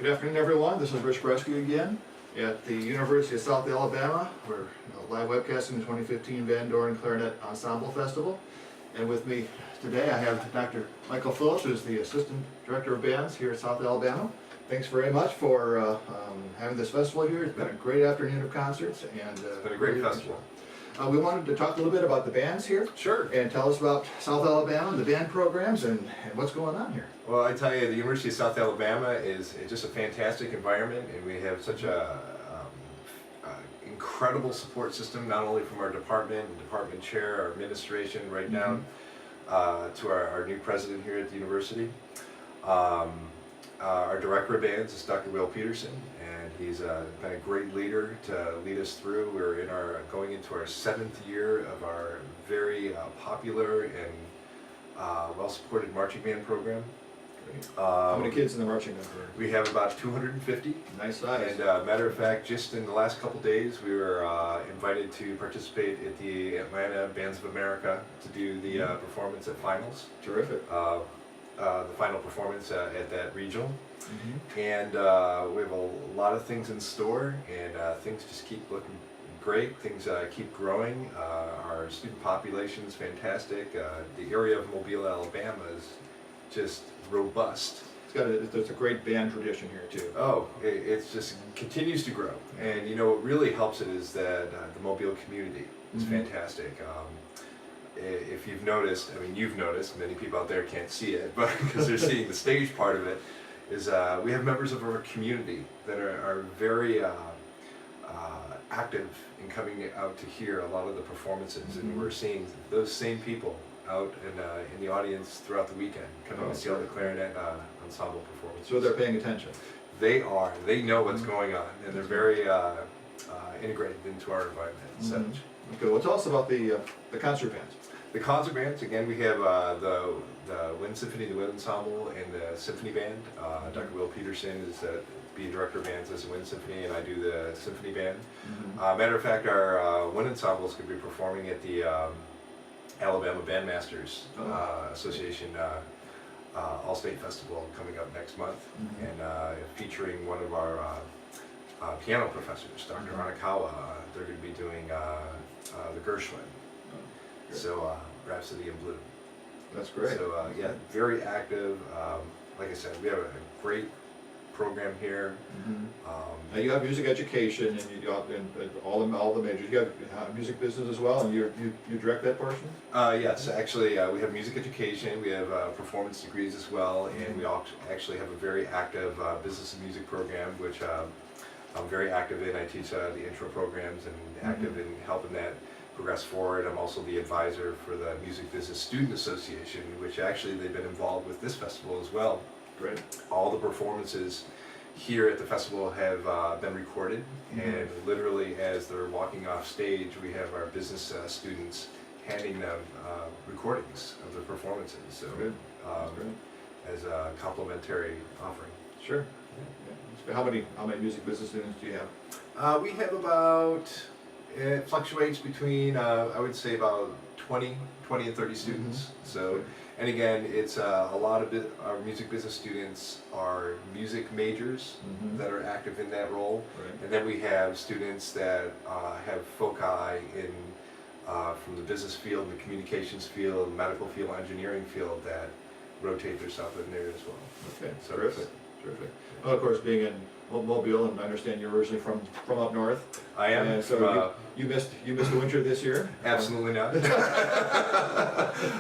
Good afternoon, everyone. This is Rich Bresky again at the University of South Alabama. We're live webcasting the 2015 Van Doren Clarinet Ensemble Festival. And with me today I have Dr. Michael Phillips, who's the Assistant Director of Bands here at South Alabama. Thanks very much for having this festival here. It's been a great afternoon of concerts. And it's been a great festival. We wanted to talk a little bit about the bands here. Sure. And tell us about South Alabama, the band programs, and what's going on here. Well, I tell you, the University of South Alabama is just a fantastic environment, and we have such a incredible support system, not only from our department chair, our administration, right down to our new president here at the university. Our director of bands is Dr. Will Peterson, and he's been a great leader to lead us through. We're going into our 7th year of our very popular and well-supported marching band program. How many kids in the marching band program? We have about 250. Nice size. And matter of fact, just in the last couple days, we were invited to participate at the Atlanta Bands of America to do the performance at finals. Terrific. The final performance at that regional. And we have a lot of things in store, and things just keep looking great. Things keep growing. Our student population is fantastic. The area of Mobile, Alabama is just robust. There's a great band tradition here too. Oh, it just continues to grow. And you know what really helps it is that the Mobile community is fantastic. If you've noticed, I mean you've noticed, many people out there can't see it, but because they're seeing the stage part of it, is we have members of our community that are very active in coming out to hear a lot of the performances, and we're seeing those same people out in the audience throughout the weekend, coming to see all the clarinet ensemble performances. So they're paying attention. They are. They know what's going on, and they're very integrated into our environment and such. Okay, well tell us about the concert bands. The concert bands, again, we have the Wind Symphony, the Wind Ensemble, and the Symphony Band. Dr. Will Peterson is the Director of Bands as the Wind Symphony, and I do the Symphony Band. Matter of fact, our Wind Ensemble is going to be performing at the Alabama Bandmasters Association All-State Festival coming up next month, and featuring one of our piano professors, Dr. Hanakawa. They're going to be doing the Gershwin. So, Rhapsody in Blue. That's great. So, yeah, very active. Like I said, we have a great program here. Now you have music education, and you got all the majors. You got music business as well, and you direct that portion. Yes, actually, we have music education. We have performance degrees as well, and we actually have a very active business and music program, which I'm very active in. I teach the intro programs and active in helping that progress forward. I'm also the advisor for the Music Business Student Association, which actually they've been involved with this festival as well. Great. All the performances here at the festival have been recorded, and literally as they're walking off stage, we have our business students handing them recordings of the performances. So as a complimentary offering. Sure. Yeah. How many music business students do you have? We have about, it fluctuates between, I would say about 20 and 30 students. So, and again, it's a lot of our music business students are music majors that are active in that role. And then we have students that have foci in from the business field, the communications field, medical field, engineering field that rotate their stuff in there as well. Okay, so terrific. Terrific. Well, of course, being in Mobile, and I understand you're originally from up north. I am. And so you missed the winter this year? Absolutely not.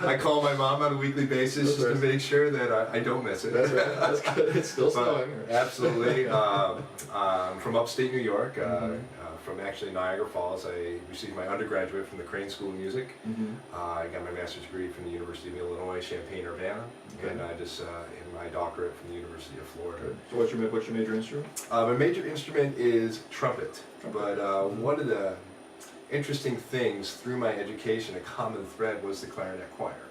I call my mom on a weekly basis just to make sure that I don't miss it. That's right. That's good. It's still snowing. Absolutely. I'm from upstate New York. From actually Niagara Falls. I received my undergraduate from the Crane School of Music. I got my master's degree from the University of Illinois, Champaign-Urbana, and I just in my doctorate from the University of Florida. Good. So what's your major instrument? My major instrument is trumpet. But one of the interesting things through my education, a common thread, was the clarinet choir.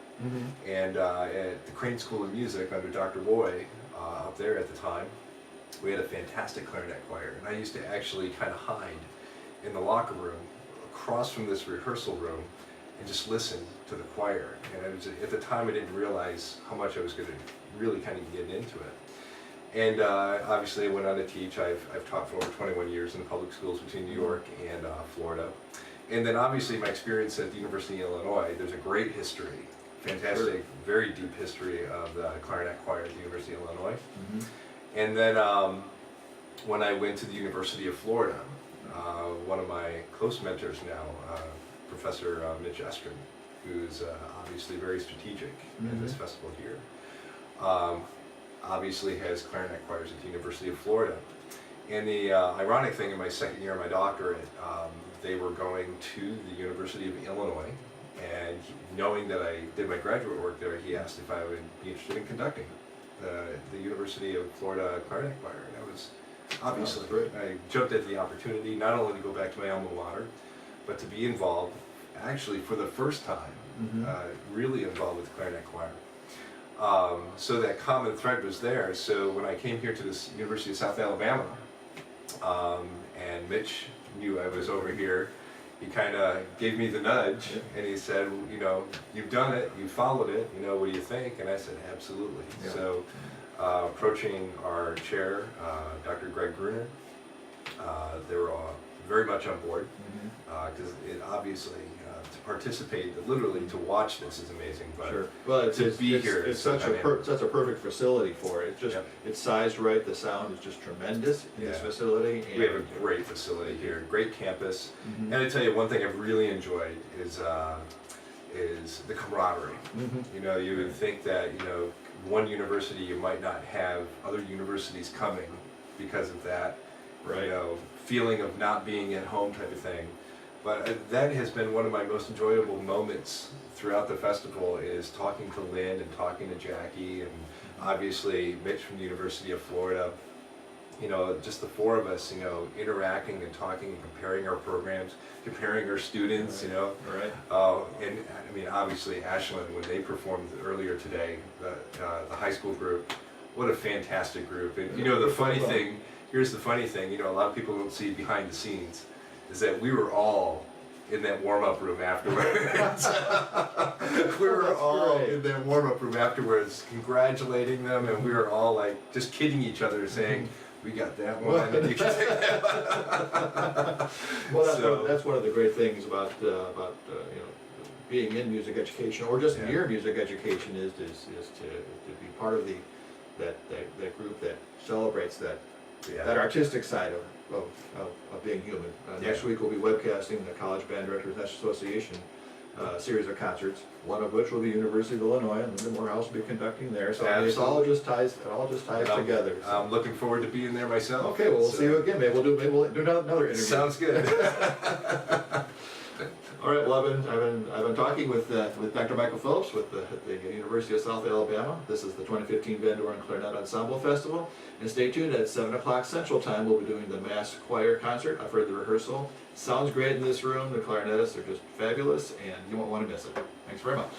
And at the Crane School of Music under Dr. Boy up there at the time, we had a fantastic clarinet choir, and I used to actually kind of hide in the locker room across from this rehearsal room and just listen to the choir. And at the time I didn't realize how much I was going to really kind of get into it. And obviously I went on to teach. I've taught for over 21 years in the public schools between New York and Florida. And then obviously my experience at the University of Illinois, there's a great history, fantastic, very deep history of the clarinet choir at the University of Illinois. And then when I went to the University of Florida, one of my close mentors now, Professor Mitch Estrin, who's obviously very strategic in this festival here, obviously has clarinet choirs at the University of Florida. And the ironic thing, in my second year of my doctorate, they were going to the University of Illinois, and knowing that I did my graduate work there, he asked if I would be interested in conducting the University of Florida clarinet choir. And I was obviously, I jumped at the opportunity not only to go back to my alma mater, but to be involved, actually for the first time, really involved with the clarinet choir. So that common thread was there. So when I came here to the University of South Alabama, and Mitch knew I was over here, he kind of gave me the nudge, and he said, you know, you've done it, you followed it, you know, what do you think? And I said, absolutely. So approaching our chair, Dr. Greg Gruner, they were all very much on board, because it obviously, to participate, literally to watch this is amazing, but well, it's here. It's such a perfect facility for it. It's just, it's sized right, the sound is just tremendous in this facility. And we have a great facility here, great campus, and I tell you, one thing I've really enjoyed is the camaraderie. You know, you would think that, you know, one university, you might not have other universities coming because of that, you know, feeling of not being at home type of thing. But that has been one of my most enjoyable moments throughout the festival, is talking to Lynn and talking to Jackie and obviously Mitch from the University of Florida. You know, just the four of us, you know, interacting and talking and comparing our programs, comparing our students, you know. And I mean, obviously Ashland, when they performed earlier today, the high school group, what a fantastic group. And you know, the funny thing, here's the funny thing, you know, a lot of people don't see behind the scenes, is that we were all in that warm-up room afterwards. We were all in that warm-up room afterwards, congratulating them, and we were all like just kidding each other, saying, "We got that one." And you can take that one. Well, that's one of the great things about you know, being in music education, or just near music education, is to be part of that group that celebrates that artistic side of being human. Next week we'll be webcasting the College Band Directors National Association series of concerts, one of which will be University of Illinois, and Linda Morehouse will be conducting there. So it all just ties together. So. I'm looking forward to being there myself. Okay, well, we'll see you again. Maybe we'll do another interview. Sounds good. All right, well, I've been talking with Dr. Michael Phillips at the University of South Alabama. This is the 2015 Van Doren Clarinet Ensemble Festival. And stay tuned, at 7 o'clock Central Time, we'll be doing the mass choir concert. I've heard the rehearsal. Sounds great in this room. The clarinetists are just fabulous, and you won't want to miss it. Thanks very much.